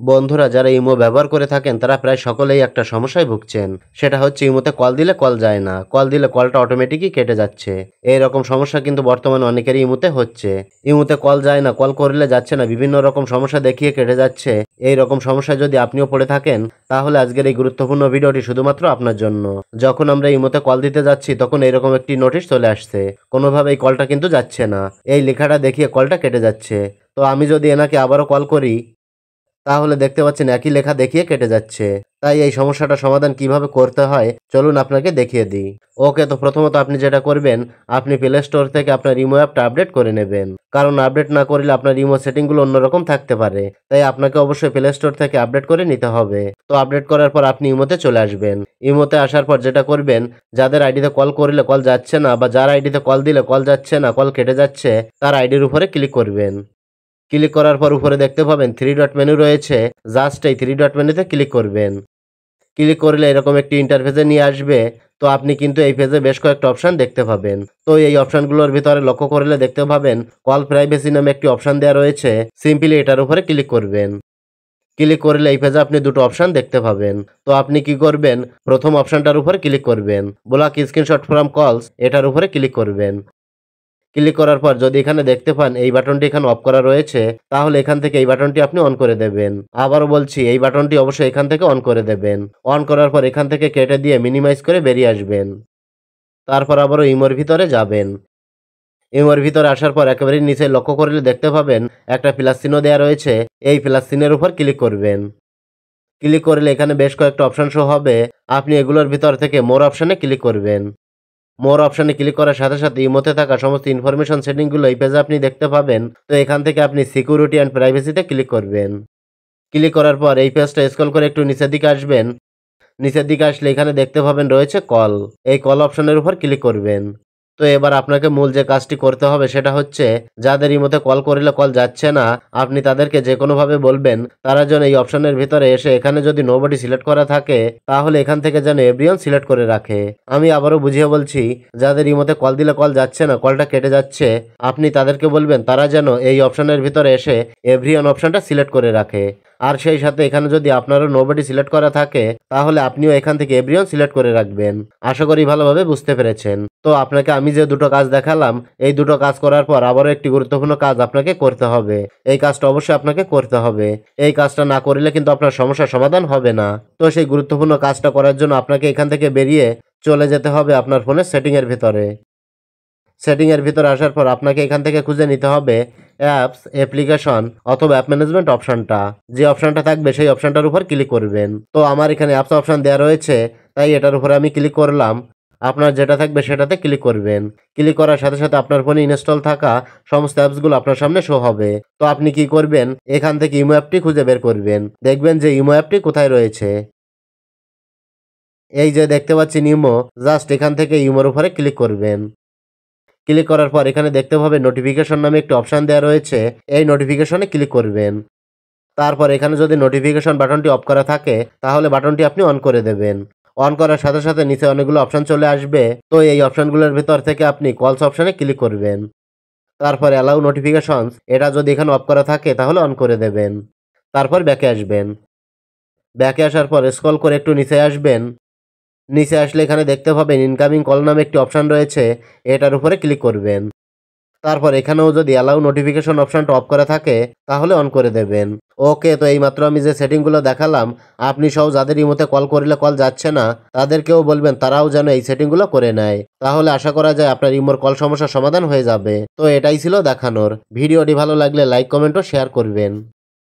বন্ধুরা যারা ইমো ব্যবহার করে থাকেন তারা প্রায় সকলেই একটা সমস্যায় ভুগছেন। সেটা হচ্ছে ইমোতে কল দিলে কল যায় না, কল দিলে কলটা অটোমেটিকই কেটে যাচ্ছে। এই রকম সমস্যা কিন্তু বর্তমানে অনেকেরই ইমোতে হচ্ছে। ইমোতে কল যায় না, কল করলে যাচ্ছে না, বিভিন্ন রকম সমস্যা দেখিয়ে কেটে যাচ্ছে। এই রকম সমস্যায় যদি আপনিও পড়ে থাকেন তাহলে আজকের এই গুরুত্বপূর্ণ ভিডিওটি শুধুমাত্র আপনার জন্য। যখন আমরা ইমোতে কল দিতে যাচ্ছি তখন এরকম একটি নোটিশ চলে আসছে, কোনোভাবে এই কলটা কিন্তু যাচ্ছে না, এই লেখাটা দেখিয়ে কলটা কেটে যাচ্ছে। তো আমি যদি এনাকে আবারও কল করি তাহলে দেখতে পাচ্ছেন একই লেখা দেখিয়ে কেটে যাচ্ছে। তাই এই সমস্যাটা সমাধান কিভাবে করতে হয় চলুন আপনাকে দেখিয়ে দিই। ওকে, তো প্রথমত আপনি যেটা করবেন, আপনি প্লে স্টোর থেকে আপনার ইমো অ্যাপটা আপডেট করে নেবেন। কারণ আপডেট না করলে আপনার ইমো সেটিংগুলো অন্যরকম থাকতে পারে। তাই আপনাকে অবশ্যই প্লে স্টোর থেকে আপডেট করে নিতে হবে। তো আপডেট করার পর আপনি ইমোতে চলে আসবেন। ইমোতে আসার পর যেটা করবেন, যাদের আইডিতে কল করলে কল যাচ্ছে না বা যার আইডিতে কল দিলে কল যাচ্ছে না, কল কেটে যাচ্ছে, তার আইডির উপরে ক্লিক করবেন। ক্লিক করার পর উপরে দেখতে পাবেন 3 ডট মেনু রয়েছে, জাস্ট এই 3 ডট মেনুতে ক্লিক করবেন। ক্লিক করলে এরকম একটি ইন্টারফেসে নিয়ে আসবে। তো আপনি কিন্তু এই পেজে বেশ কয়েকটা অপশন দেখতে পাবেন। তো এই অপশনগুলোর ভিতরে লক্ষ্য করলে দেখতে পাবেন কল প্রাইভেসি নামে একটি অপশন দেওয়া রয়েছে, সিম্পলি এটার উপরে ক্লিক করবেন। ক্লিক করলে এই পেজে আপনি দুটো অপশন দেখতে পাবেন। তো আপনি কি করবেন, প্রথম অপশনটার উপরে ক্লিক করবেন, ব্লক স্ক্রিনশট ফ্রম কলস, এটার উপরে ক্লিক করবেন। ক্লিক করার পর যদি এখানে দেখতে পান এই বাটনটি এখানে অফ করা রয়েছে, তাহলে এখান থেকে এই বাটনটি আপনি অন করে দেবেন। আবারও বলছি, এই বাটনটি অবশ্যই এখান থেকে অন করে দেবেন। অন করার পর এখান থেকে কেটে দিয়ে মিনিমাইজ করে বেরিয়ে আসবেন। তারপর আবারও ইমোর ভিতরে যাবেন। ইমোর ভিতরে আসার পর একেবারে নিচে লক্ষ্য করলে দেখতে পাবেন একটা প্লাস চিহ্ন দেওয়া রয়েছে, এই প্লাস চিহ্নের উপর ক্লিক করবেন। ক্লিক করলে এখানে বেশ কয়েকটা অপশন শো হবে, আপনি এগুলোর ভিতর থেকে মোর অপশনে ক্লিক করবেন। মোর অপশনে ক্লিক করার সাথে সাথে ইমোতে থাকা সমস্ত ইনফরমেশন সেটিংগুলো এই পেজে আপনি দেখতে পাবেন। তো এখান থেকে আপনি সিকিউরিটি অ্যান্ড প্রাইভেসিতে ক্লিক করবেন। ক্লিক করার পর এই পেজটা স্ক্রল করে একটু নিচের দিকে আসবেন। নিচের দিকে আসলে এখানে দেখতে পাবেন রয়েছে কল, এই কল অপশনের উপর ক্লিক করবেন। তো এবার আপনাকে মূল যে কাজটি করতে হবে সেটা হচ্ছে, যাদের ইমোতে কল করলে কল যাচ্ছে না, আপনি তাদেরকে যে কোনোভাবে বলবেন তারা যেন এই অপশনের ভিতরে এসে এখানে যদি নোবডি সিলেক্ট করা থাকে তাহলে এখান থেকে যেন এভরিওয়ান সিলেক্ট করে রাখে। আমি আবারও বুঝিয়ে বলছি, যাদের ইমোতে কল দিলে কল যাচ্ছে না, কলটা কেটে যাচ্ছে, আপনি তাদেরকে বলবেন তারা যেন এই অপশনের ভিতরে এসে এভরিওয়ান অপশনটা সিলেক্ট করে রাখে। আর সেই সাথে এখানে যদি আপনারও নোবডি সিলেক্ট করা থাকে তাহলে আপনিও এখান থেকে এভরিওয়ান সিলেক্ট করে রাখবেন। আশা করি ভালোভাবে বুঝতে পেরেছেন। তো আপনাকে আমি যে দুটো কাজ দেখালাম, এই দুটো কাজ করার পর আবারও একটি গুরুত্বপূর্ণ কাজ আপনাকে করতে হবে। এই কাজটা অবশ্যই আপনাকে করতে হবে। এই কাজটা না করলে কিন্তু আপনার সমস্যার সমাধান হবে না। তো সেই গুরুত্বপূর্ণ কাজটা করার জন্য আপনাকে এখান থেকে বেরিয়ে চলে যেতে হবে আপনার ফোনের সেটিংয়ের ভিতরে। সেটিংয়ের ভিতরে আসার পর আপনাকে এখান থেকে খুঁজে নিতে হবে অ্যাপস, অ্যাপ্লিকেশন অথবা অ্যাপ ম্যানেজমেন্ট অপশনটা। যে অপশনটা থাকবে সেই অপশনটার উপর ক্লিক করবেন। তো আমার এখানে অ্যাপস অপশন দেওয়া রয়েছে, তাই এটার উপরে আমি ক্লিক করলাম। আপনার যেটা থাকবে সেটাতে ক্লিক করবেন। ক্লিক করার সাথে সাথে আপনার ফোনে ইনস্টল থাকা সমস্ত অ্যাপসগুলো আপনার সামনে শো হবে। তো আপনি কি করবেন, এখান থেকে ইমো অ্যাপটি খুঁজে বের করবেন। দেখবেন যে ইমো অ্যাপটি কোথায় রয়েছে। এই যে দেখতে পাচ্ছেন ইমো, জাস্ট এখান থেকে ইমোর উপরে ক্লিক করবেন। ক্লিক করার পর এখানে দেখতে পাবেন নোটিফিকেশন নামে একটি অপশন দেওয়া রয়েছে, এই নোটিফিকেশনে ক্লিক করবেন। তারপর এখানে যদি নোটিফিকেশন বাটনটি অফ করা থাকে তাহলে বাটনটি আপনি অন করে দেবেন। অন করার সাথে সাথে নিচে অনেকগুলো অপশন চলে আসবে। তো এই অপশনগুলোর ভিতর থেকে আপনি কলস অপশনে ক্লিক করবেন। তারপর অ্যালাউ নোটিফিকেশনস, এটা যদি এখানে অফ করা থাকে তাহলে অন করে দেবেন। তারপর ব্যাকে আসবেন। ব্যাকে আসার পর স্ক্রল করে একটু নিচে আসবেন। নিচে আসলে এখানে দেখতে পাবেন ইনকামিং কল নামে একটি অপশন রয়েছে, এটার উপরে ক্লিক করবেন। তারপর এখানেও যদি অ্যালাউ নোটিফিকেশন অপশনটা অফ করা থাকে তাহলে অন করে দেবেন। ওকে, তো এইমাত্র আমি যে সেটিংগুলো দেখালাম, আপনি সহ যাদের ইমোতে কল করলে কল যাচ্ছে না তাদেরকেও বলবেন তারাও যেন এই সেটিংগুলো করে নেয়। তাহলে আশা করা যায় আপনার ইমোর কল সমস্যার সমাধান হয়ে যাবে। তো এটাই ছিল দেখানোর। ভিডিওটি ভালো লাগলে লাইক, কমেন্ট ও শেয়ার করবেন।